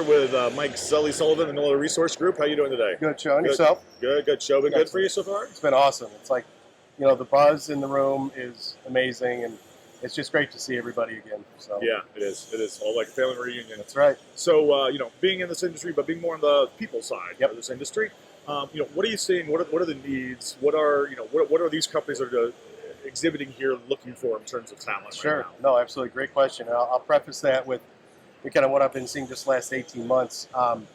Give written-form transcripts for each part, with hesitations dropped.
here with Mike Sullivan, the Miller Resource Group. How you doing today? Good, show. And Good. yourself? Good. Show been good for you so far? It's been awesome. It's like, the buzz in the room is amazing, and it's just great to see everybody again. So Yeah, it is. It is all like a family reunion. that's right. So being in this industry, but being more on the people side Yep. of this industry, what are you seeing? What are the needs? What are these companies that are exhibiting here looking for in terms of talent? Sure. Right now? No, absolutely. Great question. And I'll preface that with kind of what I've been seeing just the last 18 months.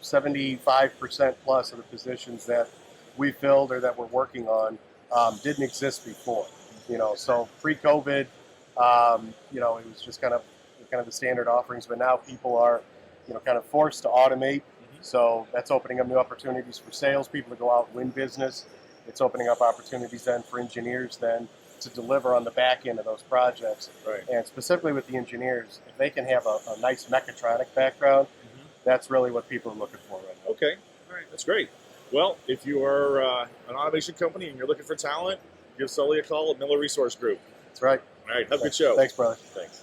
75% plus of the positions that we filled or that we're working on didn't exist before. So pre-COVID, it was just kind of the standard offerings, but now people are, kind of forced to automate. So that's opening up new opportunities for salespeople to go out and win business. It's opening up opportunities then for engineers then to deliver on the back end of those projects. Right. And specifically with the engineers, if they can have a nice mechatronic background, that's really what people are looking for right now. Okay. All right. That's great. Well, if you are an automation company and you're looking for talent, give Sully a call at Miller Resource Group. That's right. All right. Have a good show. Thanks, brother. Thanks.